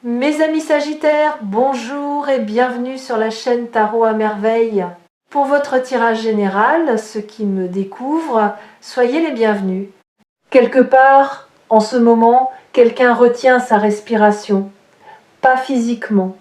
Mes amis Sagittaires, bonjour et bienvenue sur la chaîne Tarot à Merveille. Pour votre tirage général, ceux qui me découvrent, soyez les bienvenus. Quelque part, en ce moment, quelqu'un retient sa respiration. Pas physiquement,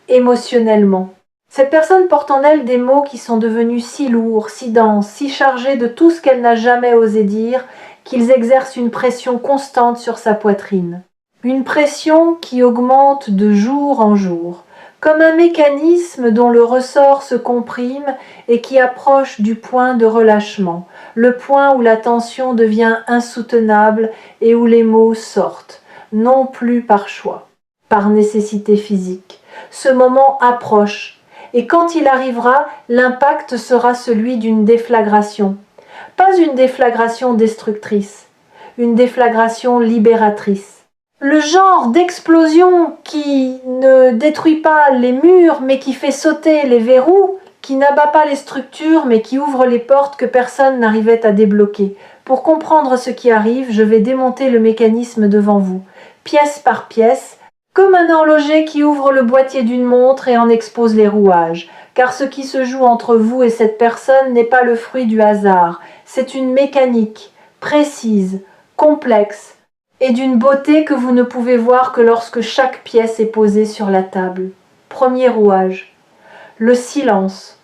émotionnellement. Cette personne porte en elle des mots qui sont devenus si lourds, si denses, si chargés de tout ce qu'elle n'a jamais osé dire, qu'ils exercent une pression constante sur sa poitrine. Une pression qui augmente de jour en jour, comme un mécanisme dont le ressort se comprime et qui approche du point de relâchement, le point où la tension devient insoutenable et où les mots sortent, non plus par choix, par nécessité physique. Ce moment approche, et quand il arrivera, l'impact sera celui d'une déflagration. Pas une déflagration destructrice, une déflagration libératrice. Le genre d'explosion qui ne détruit pas les murs mais qui fait sauter les verrous, qui n'abat pas les structures mais qui ouvre les portes que personne n'arrivait à débloquer. Pour comprendre ce qui arrive, je vais démonter le mécanisme devant vous, pièce par pièce, comme un horloger qui ouvre le boîtier d'une montre et en expose les rouages. Car ce qui se joue entre vous et cette personne n'est pas le fruit du hasard, c'est une mécanique précise, complexe, et d'une beauté que vous ne pouvez voir que lorsque chaque pièce est posée sur la table. Premier rouage. Le silence.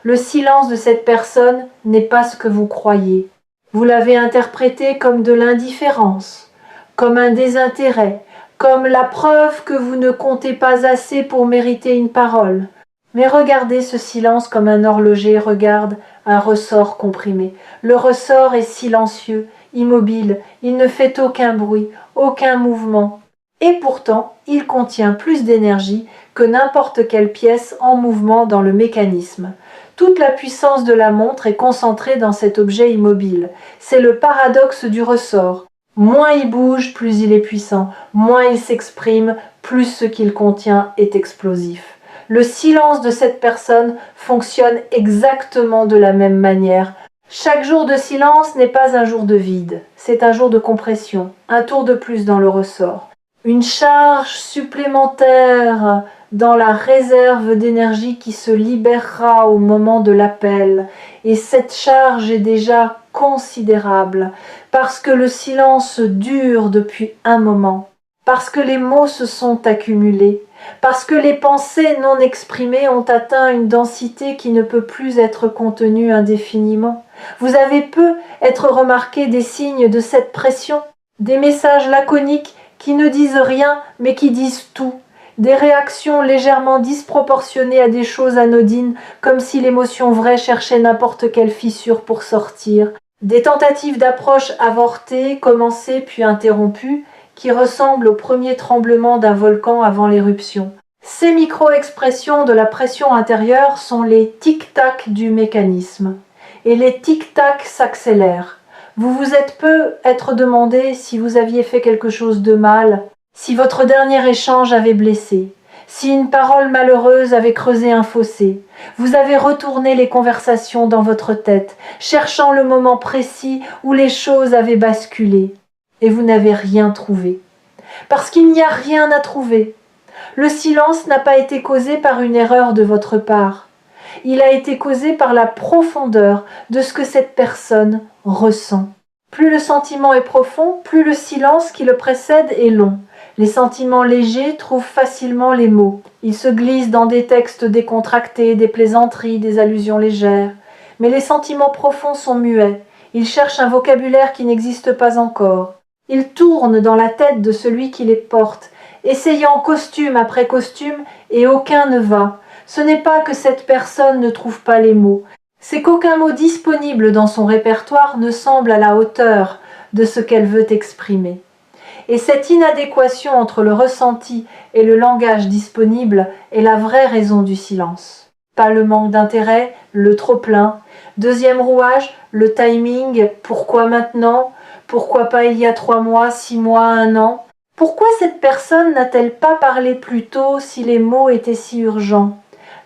Le silence de cette personne n'est pas ce que vous croyez. Vous l'avez interprété comme de l'indifférence, comme un désintérêt, comme la preuve que vous ne comptez pas assez pour mériter une parole. Mais regardez ce silence comme un horloger regarde un ressort comprimé. Le ressort est silencieux, immobile, il ne fait aucun bruit, aucun mouvement. Et pourtant, il contient plus d'énergie que n'importe quelle pièce en mouvement dans le mécanisme. Toute la puissance de la montre est concentrée dans cet objet immobile. C'est le paradoxe du ressort. Moins il bouge, plus il est puissant. Moins il s'exprime, plus ce qu'il contient est explosif. Le silence de cette personne fonctionne exactement de la même manière. Chaque jour de silence n'est pas un jour de vide, c'est un jour de compression, un tour de plus dans le ressort. Une charge supplémentaire dans la réserve d'énergie qui se libérera au moment de l'appel. Et cette charge est déjà considérable, parce que le silence dure depuis un moment, parce que les mots se sont accumulés, parce que les pensées non exprimées ont atteint une densité qui ne peut plus être contenue indéfiniment. Vous avez peu être remarqué des signes de cette pression, des messages laconiques qui ne disent rien mais qui disent tout, des réactions légèrement disproportionnées à des choses anodines, comme si l'émotion vraie cherchait n'importe quelle fissure pour sortir, des tentatives d'approche avortées, commencées puis interrompues, qui ressemblent au premier tremblement d'un volcan avant l'éruption. Ces micro-expressions de la pression intérieure sont les tic-tac du mécanisme. Et les tic-tac s'accélèrent. Vous vous êtes peu être demandé si vous aviez fait quelque chose de mal, si votre dernier échange avait blessé, si une parole malheureuse avait creusé un fossé. Vous avez retourné les conversations dans votre tête, cherchant le moment précis où les choses avaient basculé. Et vous n'avez rien trouvé. Parce qu'il n'y a rien à trouver. Le silence n'a pas été causé par une erreur de votre part. Il a été causé par la profondeur de ce que cette personne ressent. Plus le sentiment est profond, plus le silence qui le précède est long. Les sentiments légers trouvent facilement les mots. Ils se glissent dans des textes décontractés, des plaisanteries, des allusions légères. Mais les sentiments profonds sont muets. Ils cherchent un vocabulaire qui n'existe pas encore. Ils tournent dans la tête de celui qui les porte, essayant costume après costume, et aucun ne va. Ce n'est pas que cette personne ne trouve pas les mots, c'est qu'aucun mot disponible dans son répertoire ne semble à la hauteur de ce qu'elle veut exprimer. Et cette inadéquation entre le ressenti et le langage disponible est la vraie raison du silence. Pas le manque d'intérêt, le trop-plein. Deuxième rouage, le timing, pourquoi maintenant ? Pourquoi pas il y a 3 mois, 6 mois, 1 an ? Pourquoi cette personne n'a-t-elle pas parlé plus tôt si les mots étaient si urgents ?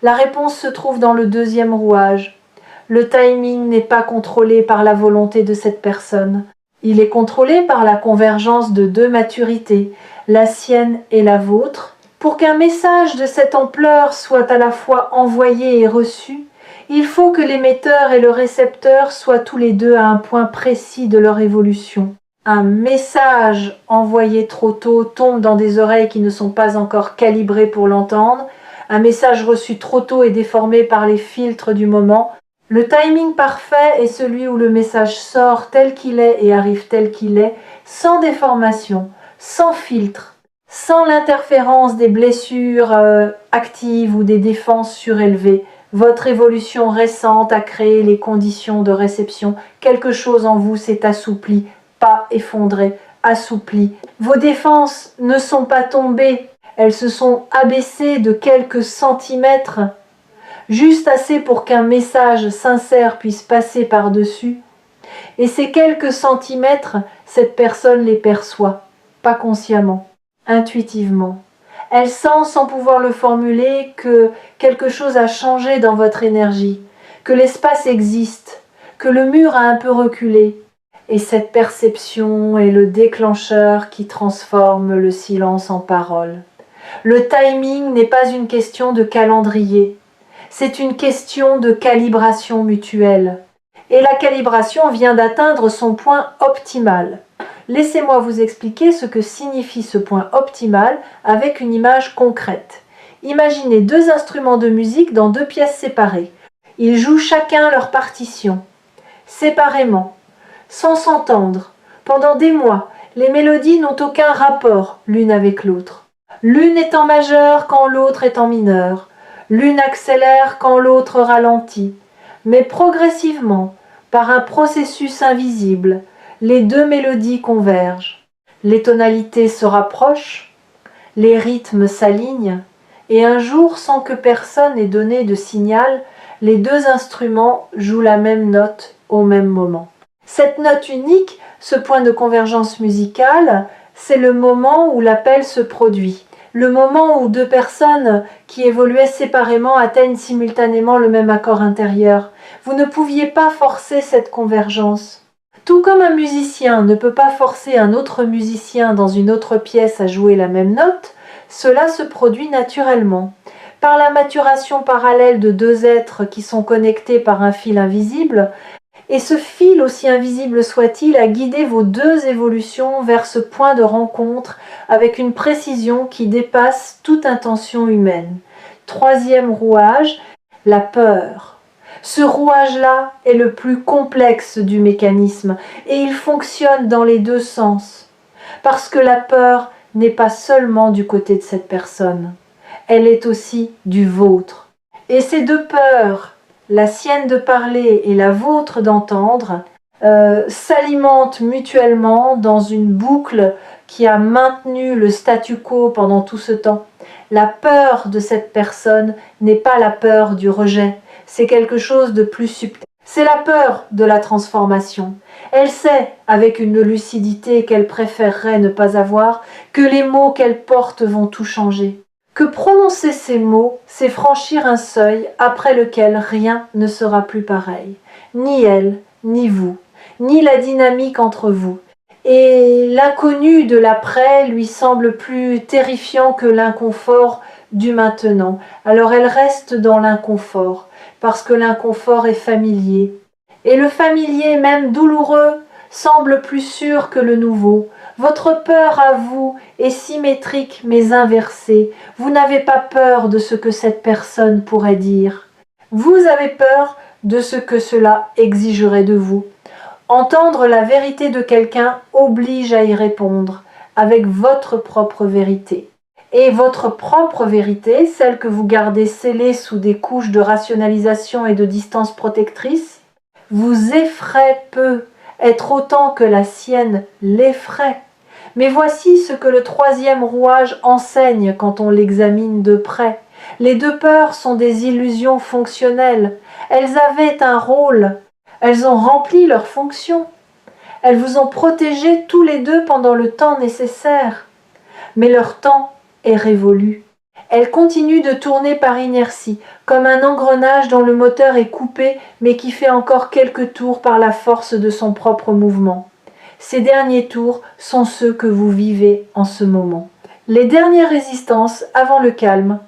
La réponse se trouve dans le deuxième rouage. Le timing n'est pas contrôlé par la volonté de cette personne. Il est contrôlé par la convergence de deux maturités, la sienne et la vôtre. Pour qu'un message de cette ampleur soit à la fois envoyé et reçu, il faut que l'émetteur et le récepteur soient tous les deux à un point précis de leur évolution. Un message envoyé trop tôt tombe dans des oreilles qui ne sont pas encore calibrées pour l'entendre. Un message reçu trop tôt est déformé par les filtres du moment. Le timing parfait est celui où le message sort tel qu'il est et arrive tel qu'il est, sans déformation, sans filtre, sans l'interférence des blessures actives ou des défenses surélevées. Votre évolution récente a créé les conditions de réception. Quelque chose en vous s'est assoupli, pas effondré, assoupli. Vos défenses ne sont pas tombées, elles se sont abaissées de quelques centimètres, juste assez pour qu'un message sincère puisse passer par-dessus. Et ces quelques centimètres, cette personne les perçoit, pas consciemment, intuitivement. Elle sent, sans pouvoir le formuler, que quelque chose a changé dans votre énergie, que l'espace existe, que le mur a un peu reculé. Et cette perception est le déclencheur qui transforme le silence en parole. Le timing n'est pas une question de calendrier, c'est une question de calibration mutuelle. Et la calibration vient d'atteindre son point optimal. Laissez-moi vous expliquer ce que signifie ce point optimal avec une image concrète. Imaginez deux instruments de musique dans deux pièces séparées. Ils jouent chacun leur partition, séparément, sans s'entendre. Pendant des mois, les mélodies n'ont aucun rapport l'une avec l'autre. L'une est en majeur quand l'autre est en mineur. L'une accélère quand l'autre ralentit. Mais progressivement, par un processus invisible, les deux mélodies convergent. Les tonalités se rapprochent, les rythmes s'alignent, et un jour, sans que personne ait donné de signal, les deux instruments jouent la même note au même moment. Cette note unique, ce point de convergence musicale, c'est le moment où l'appel se produit. Le moment où deux personnes qui évoluaient séparément atteignent simultanément le même accord intérieur. Vous ne pouviez pas forcer cette convergence. Tout comme un musicien ne peut pas forcer un autre musicien dans une autre pièce à jouer la même note, cela se produit naturellement. Par la maturation parallèle de deux êtres qui sont connectés par un fil invisible, et ce fil, aussi invisible soit-il, a guidé vos deux évolutions vers ce point de rencontre avec une précision qui dépasse toute intention humaine. Troisième rouage, la peur. Ce rouage-là est le plus complexe du mécanisme et il fonctionne dans les deux sens. Parce que la peur n'est pas seulement du côté de cette personne, elle est aussi du vôtre. Et ces deux peurs, la sienne de parler et la vôtre d'entendre, s'alimentent mutuellement dans une boucle qui a maintenu le statu quo pendant tout ce temps. La peur de cette personne n'est pas la peur du rejet, c'est quelque chose de plus subtil. C'est la peur de la transformation. Elle sait, avec une lucidité qu'elle préférerait ne pas avoir, que les mots qu'elle porte vont tout changer. Que prononcer ces mots, c'est franchir un seuil après lequel rien ne sera plus pareil. Ni elle, ni vous, ni la dynamique entre vous. Et l'inconnu de l'après lui semble plus terrifiant que l'inconfort du maintenant. Alors elle reste dans l'inconfort, parce que l'inconfort est familier. Et le familier, même douloureux, semble plus sûr que le nouveau. Votre peur à vous est symétrique mais inversée. Vous n'avez pas peur de ce que cette personne pourrait dire. Vous avez peur de ce que cela exigerait de vous. Entendre la vérité de quelqu'un oblige à y répondre avec votre propre vérité. Et votre propre vérité, celle que vous gardez scellée sous des couches de rationalisation et de distance protectrice, vous effraie peu, être autant que la sienne l'effraie. Mais voici ce que le troisième rouage enseigne quand on l'examine de près. Les deux peurs sont des illusions fonctionnelles. Elles avaient un rôle. Elles ont rempli leur fonction. Elles vous ont protégés tous les deux pendant le temps nécessaire. Mais leur temps est révolu. Elles continuent de tourner par inertie, comme un engrenage dont le moteur est coupé mais qui fait encore quelques tours par la force de son propre mouvement. Ces derniers tours sont ceux que vous vivez en ce moment. Les dernières résistances avant le calme.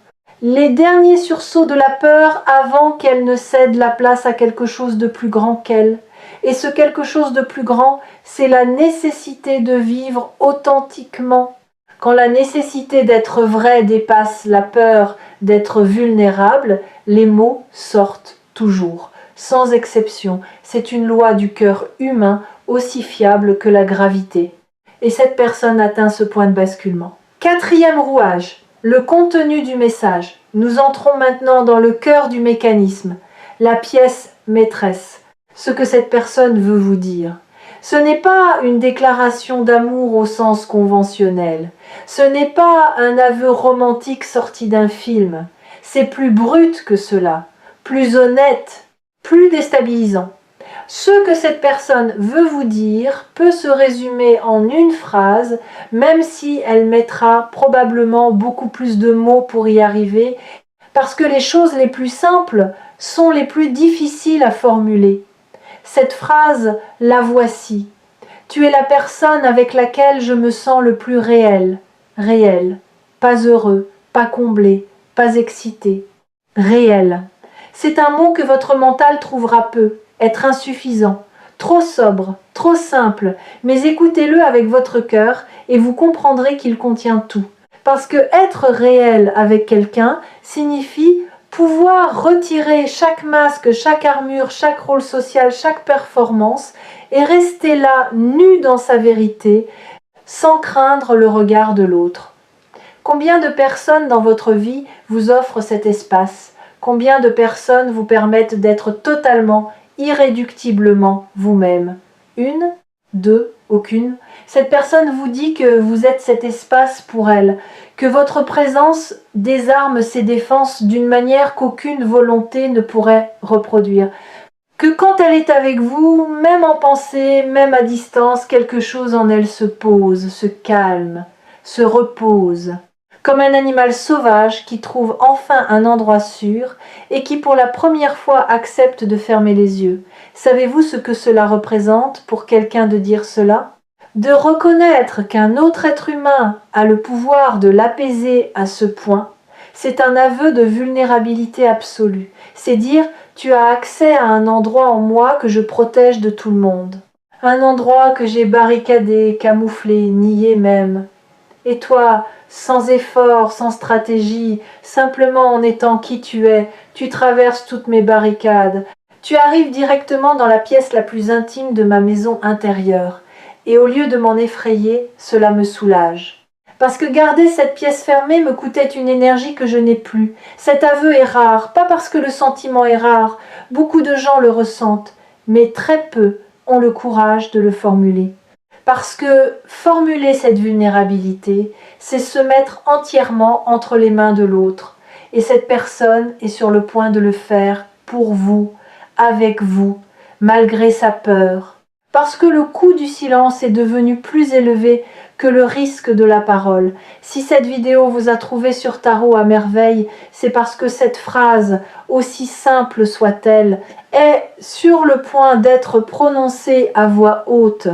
Les derniers sursauts de la peur avant qu'elle ne cède la place à quelque chose de plus grand qu'elle. Et ce quelque chose de plus grand, c'est la nécessité de vivre authentiquement. Quand la nécessité d'être vrai dépasse la peur d'être vulnérable, les mots sortent toujours, sans exception. C'est une loi du cœur humain aussi fiable que la gravité. Et cette personne atteint ce point de basculement. Quatrième rouage, le contenu du message. Nous entrons maintenant dans le cœur du mécanisme, la pièce maîtresse, ce que cette personne veut vous dire. Ce n'est pas une déclaration d'amour au sens conventionnel. Ce n'est pas un aveu romantique sorti d'un film. C'est plus brut que cela, plus honnête, plus déstabilisant. Ce que cette personne veut vous dire peut se résumer en une phrase, même si elle mettra probablement beaucoup plus de mots pour y arriver, parce que les choses les plus simples sont les plus difficiles à formuler. Cette phrase, la voici. Tu es la personne avec laquelle je me sens le plus réel. Réel. Pas heureux, pas comblé, pas excité. Réel. C'est un mot que votre mental trouvera peu, être insuffisant, trop sobre, trop simple, mais écoutez-le avec votre cœur et vous comprendrez qu'il contient tout. Parce que être réel avec quelqu'un signifie pouvoir retirer chaque masque, chaque armure, chaque rôle social, chaque performance et rester là, nu dans sa vérité, sans craindre le regard de l'autre. Combien de personnes dans votre vie vous offrent cet espace? Combien de personnes vous permettent d'être totalement, irréductiblement vous-même? Une? Deux? Aucune? Cette personne vous dit que vous êtes cet espace pour elle, que votre présence désarme ses défenses d'une manière qu'aucune volonté ne pourrait reproduire. Que quand elle est avec vous, même en pensée, même à distance, quelque chose en elle se pose, se calme, se repose. Comme un animal sauvage qui trouve enfin un endroit sûr et qui pour la première fois accepte de fermer les yeux. Savez-vous ce que cela représente pour quelqu'un de dire cela? De reconnaître qu'un autre être humain a le pouvoir de l'apaiser à ce point, c'est un aveu de vulnérabilité absolue. C'est dire, tu as accès à un endroit en moi que je protège de tout le monde. Un endroit que j'ai barricadé, camouflé, nié même. Et toi, sans effort, sans stratégie, simplement en étant qui tu es, tu traverses toutes mes barricades. Tu arrives directement dans la pièce la plus intime de ma maison intérieure. Et au lieu de m'en effrayer, cela me soulage. Parce que garder cette pièce fermée me coûtait une énergie que je n'ai plus. Cet aveu est rare, pas parce que le sentiment est rare. Beaucoup de gens le ressentent, mais très peu ont le courage de le formuler. Parce que formuler cette vulnérabilité, c'est se mettre entièrement entre les mains de l'autre. Et cette personne est sur le point de le faire pour vous, avec vous, malgré sa peur. Parce que le coût du silence est devenu plus élevé que le risque de la parole. Si cette vidéo vous a trouvé sur Tarot à merveille, c'est parce que cette phrase, aussi simple soit-elle, est sur le point d'être prononcée à voix haute.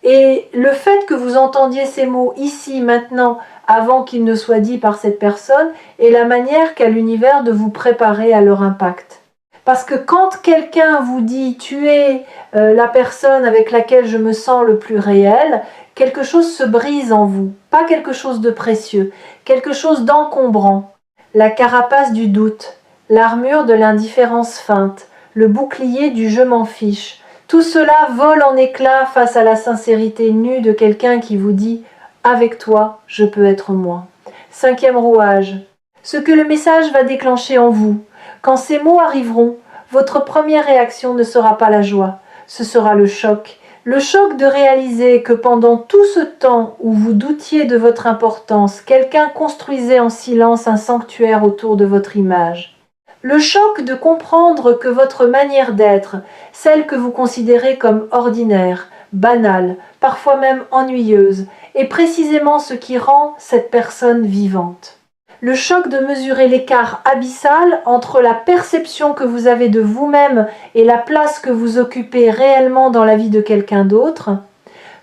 Et le fait que vous entendiez ces mots ici, maintenant, avant qu'ils ne soient dits par cette personne, est la manière qu'a l'univers de vous préparer à leur impact. Parce que quand quelqu'un vous dit « tu es la personne avec laquelle je me sens le plus réel », quelque chose se brise en vous, pas quelque chose de précieux, quelque chose d'encombrant. La carapace du doute, l'armure de l'indifférence feinte, le bouclier du « je m'en fiche », tout cela vole en éclats face à la sincérité nue de quelqu'un qui vous dit « avec toi, je peux être moi ». Cinquième rouage, ce que le message va déclencher en vous. Quand ces mots arriveront, votre première réaction ne sera pas la joie, ce sera le choc. Le choc de réaliser que pendant tout ce temps où vous doutiez de votre importance, quelqu'un construisait en silence un sanctuaire autour de votre image. Le choc de comprendre que votre manière d'être, celle que vous considérez comme ordinaire, banale, parfois même ennuyeuse, est précisément ce qui rend cette personne vivante. Le choc de mesurer l'écart abyssal entre la perception que vous avez de vous-même et la place que vous occupez réellement dans la vie de quelqu'un d'autre.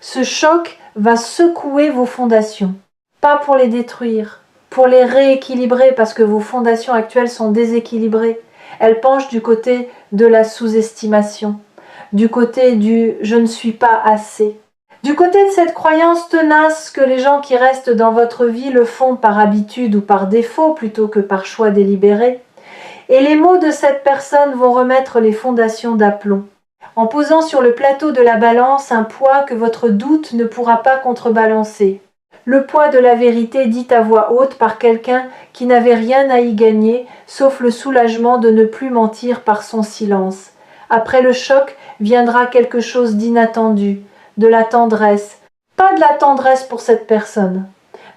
Ce choc va secouer vos fondations. Pas pour les détruire, pour les rééquilibrer parce que vos fondations actuelles sont déséquilibrées. Elles penchent du côté de la sous-estimation, du côté du « je ne suis pas assez ». Du côté de cette croyance tenace que les gens qui restent dans votre vie le font par habitude ou par défaut plutôt que par choix délibéré. Et les mots de cette personne vont remettre les fondations d'aplomb, en posant sur le plateau de la balance un poids que votre doute ne pourra pas contrebalancer. Le poids de la vérité dite à voix haute par quelqu'un qui n'avait rien à y gagner, sauf le soulagement de ne plus mentir par son silence. Après le choc viendra quelque chose d'inattendu, de la tendresse. Pas de la tendresse pour cette personne,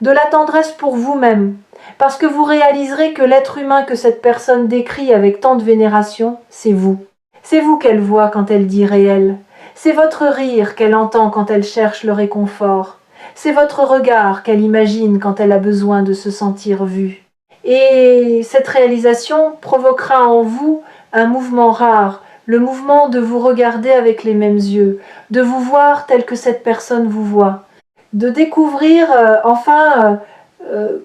de la tendresse pour vous-même, parce que vous réaliserez que l'être humain que cette personne décrit avec tant de vénération, c'est vous. C'est vous qu'elle voit quand elle dit réel. C'est votre rire qu'elle entend quand elle cherche le réconfort. C'est votre regard qu'elle imagine quand elle a besoin de se sentir vue. Et cette réalisation provoquera en vous un mouvement rare, le mouvement de vous regarder avec les mêmes yeux, de vous voir tel que cette personne vous voit, de découvrir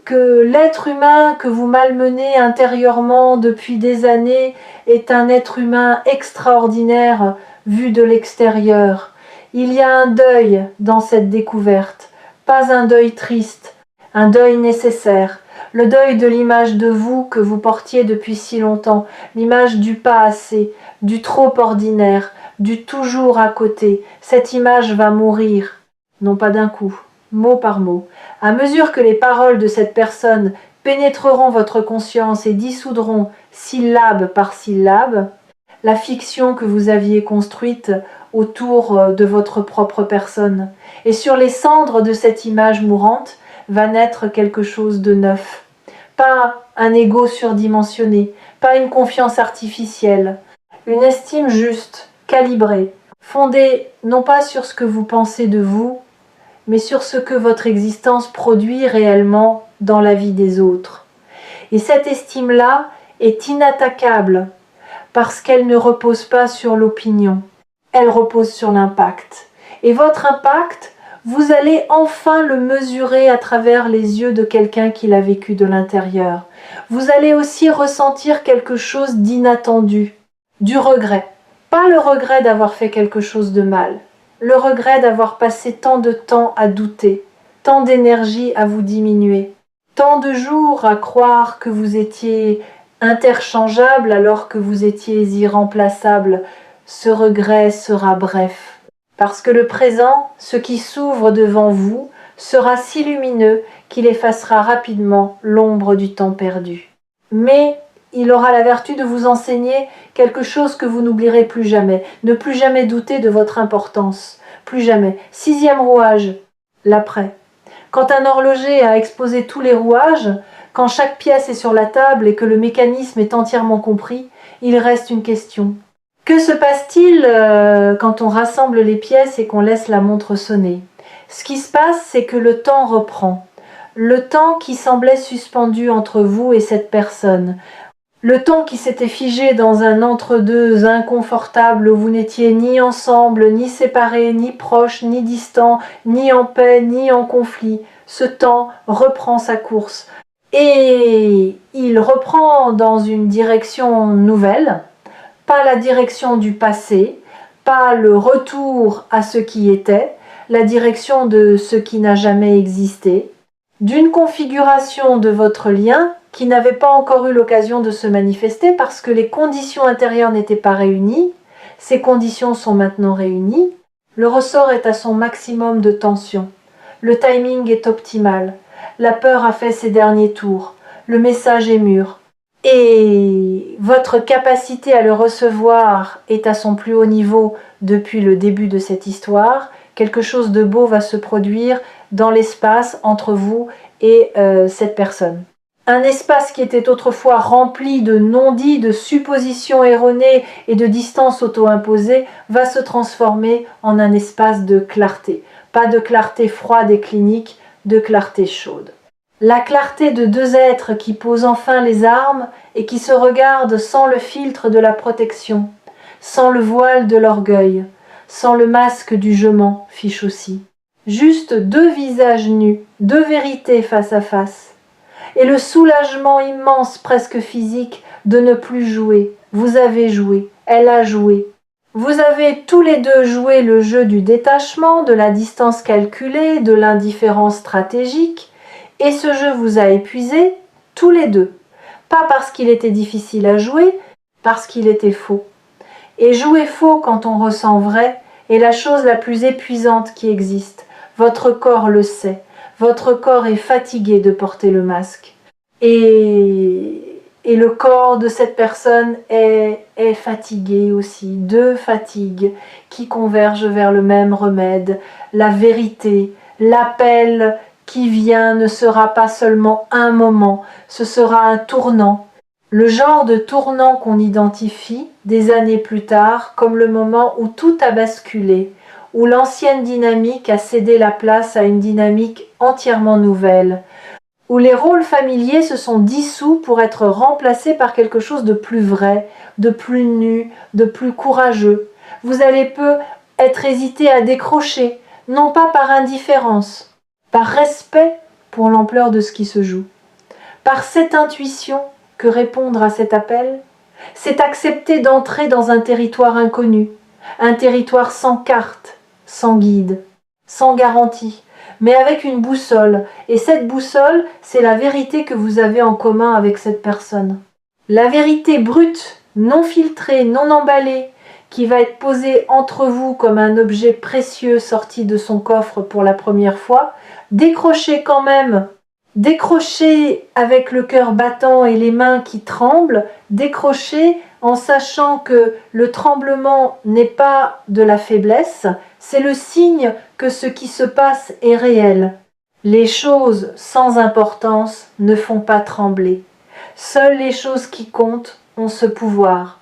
que l'être humain que vous malmenez intérieurement depuis des années est un être humain extraordinaire vu de l'extérieur. Il y a un deuil dans cette découverte, pas un deuil triste, un deuil nécessaire, le deuil de l'image de vous que vous portiez depuis si longtemps, l'image du pas assez, du trop ordinaire, du toujours à côté. Cette image va mourir, non pas d'un coup, mot par mot. À mesure que les paroles de cette personne pénétreront votre conscience et dissoudront syllabe par syllabe la fiction que vous aviez construite autour de votre propre personne. Et sur les cendres de cette image mourante va naître quelque chose de neuf. Pas un ego surdimensionné, pas une confiance artificielle, une estime juste, calibrée, fondée non pas sur ce que vous pensez de vous, mais sur ce que votre existence produit réellement dans la vie des autres. Et cette estime-là est inattaquable parce qu'elle ne repose pas sur l'opinion, elle repose sur l'impact. Et votre impact, vous allez enfin le mesurer à travers les yeux de quelqu'un qui l'a vécu de l'intérieur. Vous allez aussi ressentir quelque chose d'inattendu, du regret. Pas le regret d'avoir fait quelque chose de mal, le regret d'avoir passé tant de temps à douter, tant d'énergie à vous diminuer, tant de jours à croire que vous étiez interchangeable alors que vous étiez irremplaçable. Ce regret sera bref. Parce que le présent, ce qui s'ouvre devant vous, sera si lumineux qu'il effacera rapidement l'ombre du temps perdu. Mais il aura la vertu de vous enseigner quelque chose que vous n'oublierez plus jamais. Ne plus jamais douter de votre importance. Plus jamais. 6e rouage, l'après. Quand un horloger a exposé tous les rouages, quand chaque pièce est sur la table et que le mécanisme est entièrement compris, il reste une question. Que se passe-t-il quand on rassemble les pièces et qu'on laisse la montre sonner? Ce qui se passe, c'est que le temps reprend. Le temps qui semblait suspendu entre vous et cette personne. Le temps qui s'était figé dans un entre-deux inconfortable où vous n'étiez ni ensemble, ni séparés, ni proches, ni distants, ni en paix, ni en conflit. Ce temps reprend sa course. Et il reprend dans une direction nouvelle, pas la direction du passé, pas le retour à ce qui était, la direction de ce qui n'a jamais existé, d'une configuration de votre lien qui n'avait pas encore eu l'occasion de se manifester parce que les conditions intérieures n'étaient pas réunies. Ces conditions sont maintenant réunies. Le ressort est à son maximum de tension. Le timing est optimal. La peur a fait ses derniers tours. Le message est mûr. Et votre capacité à le recevoir est à son plus haut niveau depuis le début de cette histoire. Quelque chose de beau va se produire dans l'espace entre vous et cette personne. Un espace qui était autrefois rempli de non-dits, de suppositions erronées et de distances auto-imposées va se transformer en un espace de clarté. Pas de clarté froide et clinique, de clarté chaude. La clarté de deux êtres qui posent enfin les armes et qui se regardent sans le filtre de la protection, sans le voile de l'orgueil, sans le masque du je mens, fiche aussi. Juste deux visages nus, deux vérités face à face. Et le soulagement immense, presque physique, de ne plus jouer. Vous avez joué, elle a joué. Vous avez tous les deux joué le jeu du détachement, de la distance calculée, de l'indifférence stratégique, et ce jeu vous a épuisé, tous les deux. Pas parce qu'il était difficile à jouer, parce qu'il était faux. Et jouer faux quand on ressent vrai est la chose la plus épuisante qui existe. Votre corps le sait. Votre corps est fatigué de porter le masque. Et le corps de cette personne est fatigué aussi. Deux fatigues qui convergent vers le même remède. La vérité, l'appel qui vient ne sera pas seulement un moment, ce sera un tournant. Le genre de tournant qu'on identifie des années plus tard comme le moment où tout a basculé, où l'ancienne dynamique a cédé la place à une dynamique entièrement nouvelle, où les rôles familiers se sont dissous pour être remplacés par quelque chose de plus vrai, de plus nu, de plus courageux. Vous allez peu être hésité à décrocher, non pas par indifférence, par respect pour l'ampleur de ce qui se joue, par cette intuition que répondre à cet appel, c'est accepter d'entrer dans un territoire inconnu, un territoire sans carte, sans guide, sans garantie, mais avec une boussole. Et cette boussole, c'est la vérité que vous avez en commun avec cette personne. La vérité brute, non filtrée, non emballée, qui va être posée entre vous comme un objet précieux sorti de son coffre pour la première fois, décrochez quand même. Décrocher avec le cœur battant et les mains qui tremblent, décrocher en sachant que le tremblement n'est pas de la faiblesse, c'est le signe que ce qui se passe est réel. Les choses sans importance ne font pas trembler. Seules les choses qui comptent ont ce pouvoir.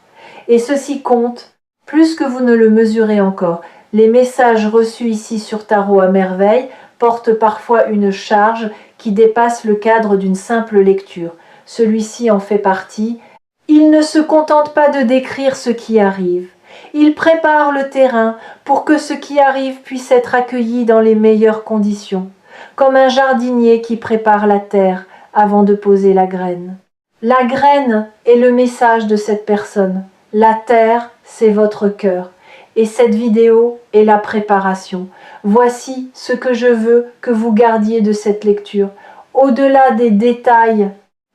Et ceci compte plus que vous ne le mesurez encore. Les messages reçus ici sur Tarot à merveille portent parfois une charge qui dépasse le cadre d'une simple lecture. Celui-ci en fait partie. Il ne se contente pas de décrire ce qui arrive. Il prépare le terrain pour que ce qui arrive puisse être accueilli dans les meilleures conditions, comme un jardinier qui prépare la terre avant de poser la graine. La graine est le message de cette personne. La terre, c'est votre cœur. Et cette vidéo est la préparation. Voici ce que je veux que vous gardiez de cette lecture. Au-delà des détails,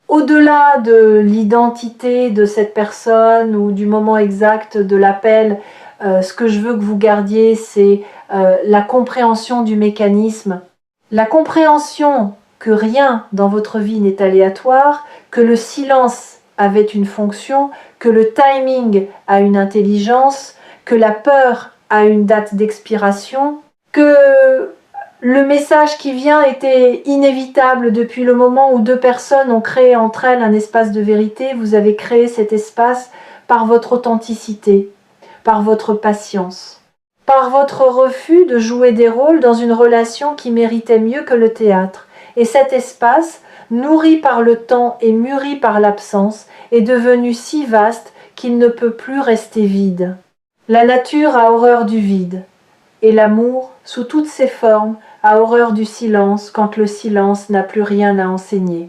au-delà de l'identité de cette personne ou du moment exact de l'appel, ce que je veux que vous gardiez, c'est la compréhension du mécanisme. La compréhension que rien dans votre vie n'est aléatoire, que le silence avait une fonction, que le timing a une intelligence, que la peur a une date d'expiration, que le message qui vient était inévitable depuis le moment où deux personnes ont créé entre elles un espace de vérité. Vous avez créé cet espace par votre authenticité, par votre patience, par votre refus de jouer des rôles dans une relation qui méritait mieux que le théâtre. Et cet espace, nourri par le temps et mûri par l'absence, est devenu si vaste qu'il ne peut plus rester vide. La nature a horreur du vide, et l'amour, sous toutes ses formes, a horreur du silence quand le silence n'a plus rien à enseigner.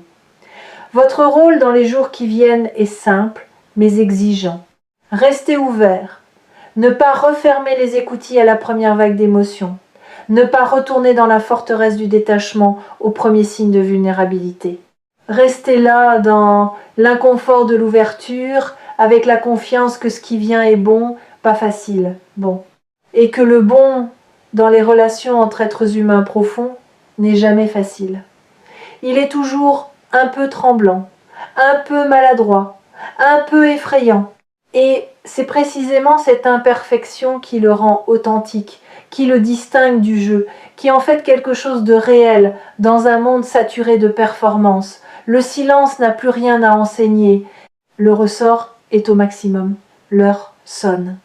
Votre rôle dans les jours qui viennent est simple, mais exigeant. Restez ouvert. Ne pas refermer les écoutilles à la première vague d'émotions. Ne pas retourner dans la forteresse du détachement au premier signe de vulnérabilité. Restez là dans l'inconfort de l'ouverture, avec la confiance que ce qui vient est bon, pas facile, bon. Et que le bon dans les relations entre êtres humains profonds n'est jamais facile. Il est toujours un peu tremblant, un peu maladroit, un peu effrayant. Et c'est précisément cette imperfection qui le rend authentique, qui le distingue du jeu, qui en fait quelque chose de réel dans un monde saturé de performance. Le silence n'a plus rien à enseigner. Le ressort est au maximum. L'heure sonne.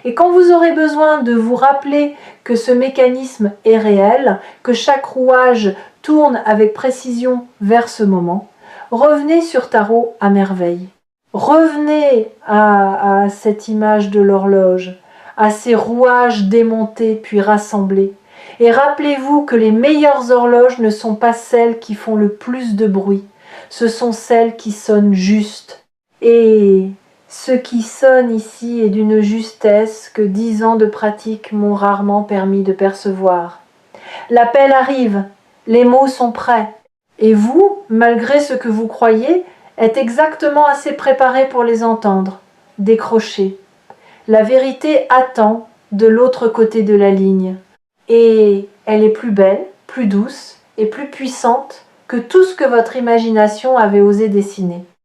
Et quand vous aurez besoin de vous rappeler que ce mécanisme est réel, que chaque rouage tourne avec précision vers ce moment, revenez sur Tarot à merveille. Revenez à cette image de l'horloge, à ces rouages démontés puis rassemblés, Et rappelez-vous que les meilleures horloges ne sont pas celles qui font le plus de bruit, ce sont celles qui sonnent juste. Et ce qui sonne ici est d'une justesse que 10 ans de pratique m'ont rarement permis de percevoir. L'appel arrive, les mots sont prêts, et vous, malgré ce que vous croyez, êtes exactement assez préparé pour les entendre. Décrochez. La vérité attend de l'autre côté de la ligne. Et elle est plus belle, plus douce et plus puissante que tout ce que votre imagination avait osé dessiner.